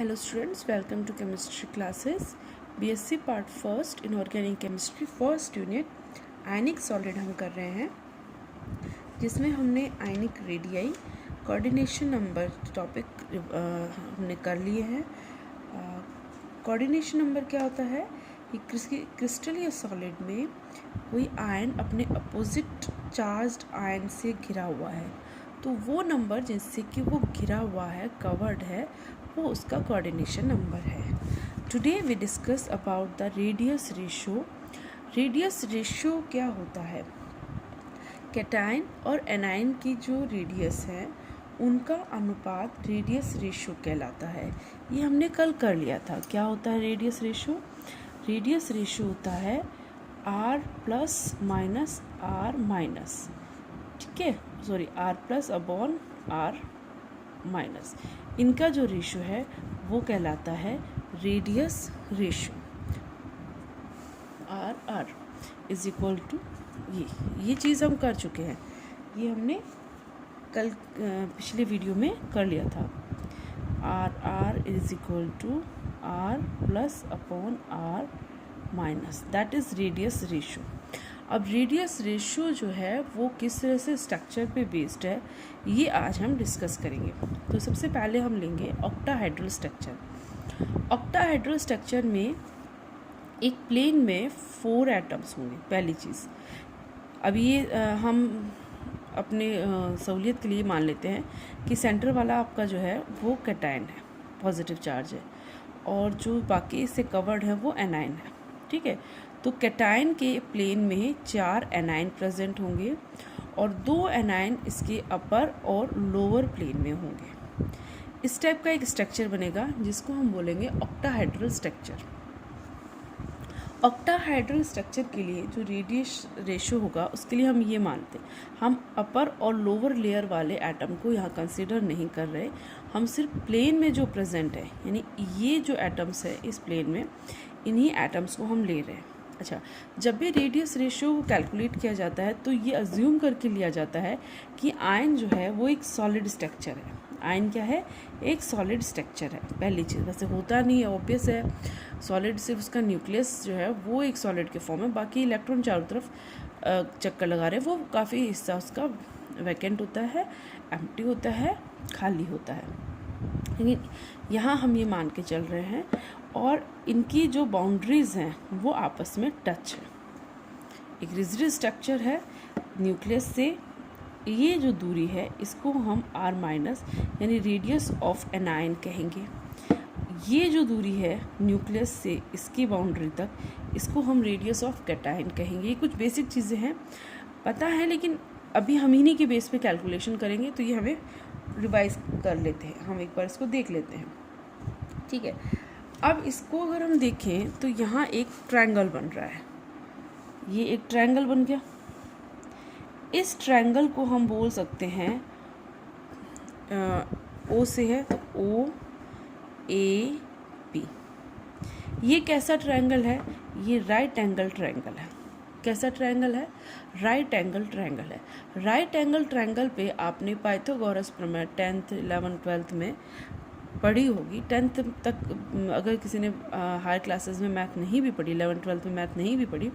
Hello students, welcome to chemistry classes. BSc part first inorganic chemistry first unit ionic solid हम कर रहे हैं, जिसमें हमने ionic radii coordination number topic हमने कर लिए हैं। कोऑर्डिनेशन नंबर क्या होता है कि क्रिस्टल या सॉलिड में कोई आयन अपने अपोजिट चार्ज्ड आयन से घिरा हुआ है, तो वो नंबर जिससे कि वो घिरा हुआ है, कवर्ड है, वो उसका कोऑर्डिनेशन नंबर है। Today we discuss about the radius ratio. Radius ratio क्या होता है? कैटायन और एनायन की जो रेडियस है उनका अनुपात रेडियस रेशियो कहलाता है। ये हमने कल कर लिया था। क्या होता है रेडियस रेशियो? रेडियस रेशियो होता है R plus minus R minus, ठीक है, sorry R plus upon R minus, इनका जो रेशियो है वो कहलाता है radius ratio. R is equal to ये चीज़ हम कर चुके हैं, ये हमने कल पिछले वीडियो में कर लिया था। R is equal to R plus upon R minus, that is radius ratio. अब रेडियस रेशियो जो है वो किस तरह से स्ट्रक्चर पे बेस्ड है, ये आज हम डिस्कस करेंगे। तो सबसे पहले हम लेंगे ऑक्टाहेड्रल स्ट्रक्चर। ऑक्टाहेड्रल स्ट्रक्चर में एक प्लेन में 4 एटम्स होंगे, पहली चीज़। अब ये हम अपने सहूलियत के लिए मान लेते हैं कि सेंटर वाला आपका जो है वो कैटायन है, पॉजिटिव चार्ज है, और जो बाकी इससे कवर्ड है वो एनायन है, ठीक है। तो कैटायन के प्लेन में 4 एनायन प्रेजेंट होंगे और 2 एनायन इसके अपर और लोअर प्लेन में होंगे। इस टाइप का एक स्ट्रक्चर बनेगा जिसको हम बोलेंगे ऑक्टाहेड्रल स्ट्रक्चर। ऑक्टाहेड्रल स्ट्रक्चर के लिए जो रेडियस रेशियो होगा उसके लिए हम ये मानते हैं, हम अपर और लोअर लेयर वाले एटम को यहाँ कंसिडर नहीं कर रहे, हम सिर्फ प्लेन में जो प्रेजेंट है, यानी ये जो एटम्स है इस प्लेन में, इन्हीं एटम्स को हम ले रहे हैं। अच्छा, जब भी रेडियस रेशियो को कैलकुलेट किया जाता है तो ये अज्यूम करके लिया जाता है कि आयन जो है वो एक सॉलिड स्ट्रक्चर है। आयन क्या है? एक सॉलिड स्ट्रक्चर है। पहली चीज़, वैसे होता नहीं है, ऑब्वियस है, सॉलिड सिर्फ उसका न्यूक्लियस जो है वो एक सॉलिड के फॉर्म है, बाकी इलेक्ट्रॉन चारों तरफ चक्कर लगा रहे हैं, वो काफ़ी हिस्सा उसका वैकेंट होता है, एम्प्टी होता है, खाली होता है। लेकिन यहाँ हम ये मान के चल रहे हैं और इनकी जो बाउंड्रीज़ हैं वो आपस में टच है। एक रिजिड स्ट्रक्चर है, न्यूक्लियस से ये जो दूरी है इसको हम R माइनस यानी रेडियस ऑफ एनायन कहेंगे। ये जो दूरी है न्यूक्लियस से इसकी बाउंड्री तक, इसको हम रेडियस ऑफ कैटायन कहेंगे। ये कुछ बेसिक चीज़ें हैं, पता है, लेकिन अभी हम इन्हीं के बेस पे कैलकुलेशन करेंगे, तो ये हमें रिवाइज कर लेते हैं, हम एक बार इसको देख लेते हैं, ठीक है। अब इसको अगर हम देखें तो यहाँ एक ट्रायंगल बन रहा है, ये एक ट्रायंगल बन गया। इस ट्रायंगल को हम बोल सकते हैं O से है तो O A P। ये कैसा ट्रायंगल है? ये राइट एंगल ट्रायंगल है। कैसा ट्रायंगल है? राइट एंगल ट्रायंगल है। राइट एंगल ट्रायंगल पे आपने पाइथागोरस प्रमेय 10th 11th 12th में पढ़ी होगी। 10th तक अगर किसी ने हायर क्लासेस में मैथ नहीं भी पढ़ी, 11th 12th में मैथ नहीं भी पढ़ी,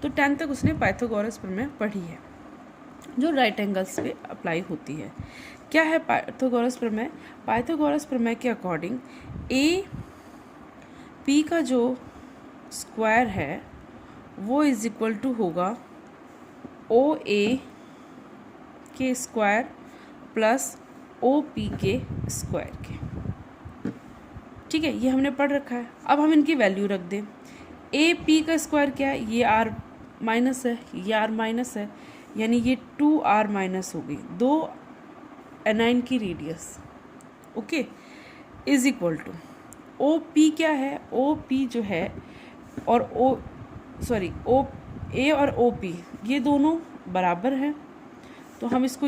तो 10th तक उसने पाइथागोरस प्रमेय पढ़ी है, जो राइट एंगल्स पे अप्लाई होती है। क्या है पाइथागोरस प्रमेय? पाइथागोरस प्रमेय के अकॉर्डिंग ए पी का जो स्क्वायर है वो इज इक्वल टू होगा ओ ए के स्क्वायर प्लस ओ पी के स्क्वायर के, ठीक है। ये हमने पढ़ रखा है। अब हम इनकी वैल्यू रख दें। ए पी का स्क्वायर क्या है? ये R माइनस है, ये R माइनस है, यानी ये 2R माइनस हो गई, 2 एनायन की radius, okay, is equal to O P क्या है? ओ पी जो है और ओ ए और ओ पी ये दोनों बराबर हैं, तो हम इसको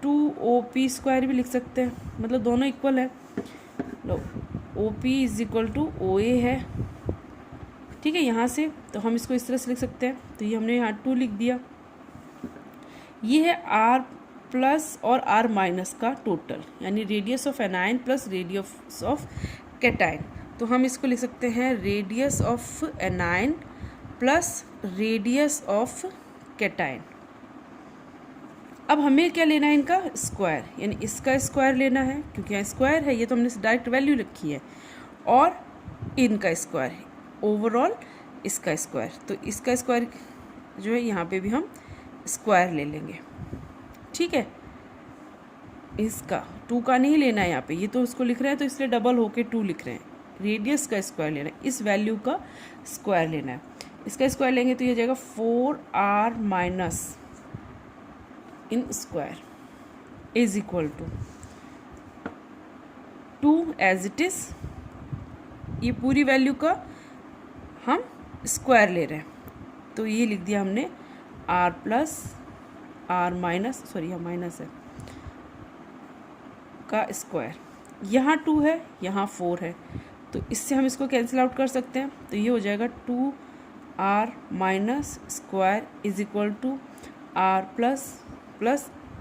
2OP स्क्वायर भी लिख सकते हैं, मतलब दोनों इक्वल है। लो, OP is equal to OA है, ठीक है। यहाँ से तो हम इसको इस तरह से लिख सकते हैं, तो ये हमने यहाँ 2 लिख दिया। ये है R प्लस और R माइनस का टोटल, यानी radius of anion plus radius of cation, तो हम इसको लिख सकते हैं radius of anion plus radius of cation. अब हमें क्या लेना है, इनका स्क्वायर, यानी इसका स्क्वायर लेना है, क्योंकि यहाँ स्क्वायर है, ये तो हमने डायरेक्ट वैल्यू रखी है, और इनका स्क्वायर है, ओवरऑल इसका स्क्वायर। तो इसका स्क्वायर जो है यहाँ पे भी हम स्क्वायर ले लेंगे, ठीक है। इसका 2 का नहीं लेना है यहाँ पे, ये तो उसको लिख रहे हैं तो इसलिए डबल होके 2 लिख रहे हैं। रेडियस का स्क्वायर लेना है, इस वैल्यू का स्क्वायर लेना है। इसका स्क्वायर लेंगे तो ये जाएगा 4r माइनस इन square is equal to 2 as it is, ये पूरी वैल्यू का हम स्क्वायर ले रहे हैं, तो ये लिख दिया हमने r plus r minus, sorry यहाँ माइनस है, का स्क्वायर। यहाँ 2 है, यहाँ 4 है, तो इससे हम इसको कैंसिल आउट कर सकते हैं, तो ये हो जाएगा 2r minus square is equal to r plus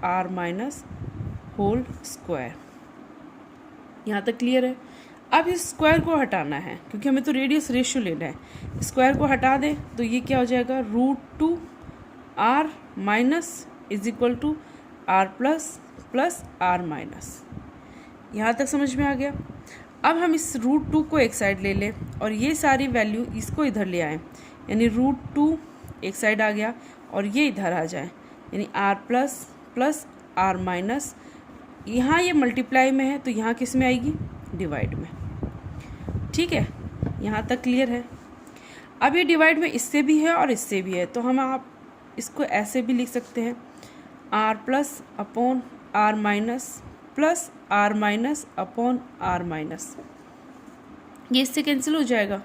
r minus whole square. यहाँ तक क्लियर है। अब इस स्क्वायर को हटाना है, क्योंकि हमें तो रेडियस रेशियो लेना है। स्क्वायर को हटा दें तो ये क्या हो जाएगा, √2r minus is equal to r plus r minus. यहाँ तक समझ में आ गया। अब हम इस √2 को एक साइड ले लें और ये सारी वैल्यू इसको इधर ले आएँ, यानी √2 एक साइड आ गया और ये इधर आ जाए, यानी r प्लस r माइनस। यहाँ ये मल्टीप्लाई में है तो यहाँ किस में आएगी, डिवाइड में, ठीक है। यहाँ तक क्लियर है। अब ये डिवाइड में इससे भी है और इससे भी है, तो हम आप इसको ऐसे भी लिख सकते हैं, r plus upon r minus plus r minus upon r minus. ये इससे कैंसिल हो जाएगा,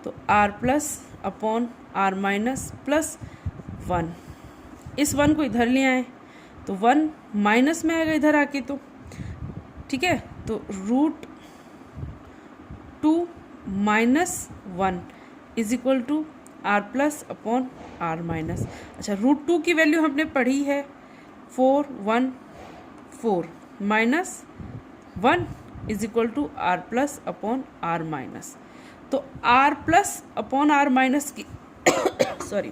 तो r plus upon r minus plus 1। इस 1 को इधर ले आए तो 1 माइनस में आएगा इधर आके, तो ठीक है। तो √2 minus 1 is equal to r plus upon r minus. अच्छा, √2 की वैल्यू हमने पढ़ी है 414 minus 1 is equal to r plus upon r minus. तो r plus upon r minus की सॉरी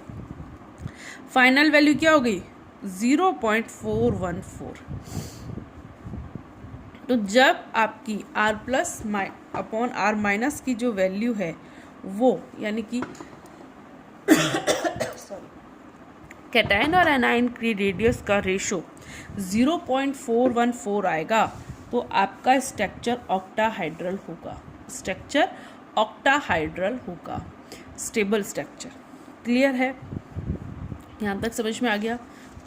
फाइनल वैल्यू क्या हो गई, 0.414। तो जब आपकी r plus upon r minus की जो वैल्यू है वो, यानी कि सॉरी कैटाइन और एनाइन की रेडियस का रेशो 0.414 आएगा, तो आपका स्ट्रक्चर ऑक्टाहाइड्रल होगा, स्ट्रक्चर ऑक्टाहाइड्रल होगा, स्टेबल स्ट्रक्चर। क्लियर है, यहाँ तक समझ में आ गया।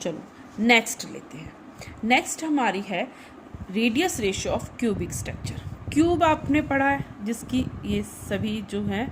चलो नेक्स्ट लेते हैं। नेक्स्ट हमारी है radius ratio of cubic structure. Cube आपने पढ़ा है, जिसकी ये सभी जो हैं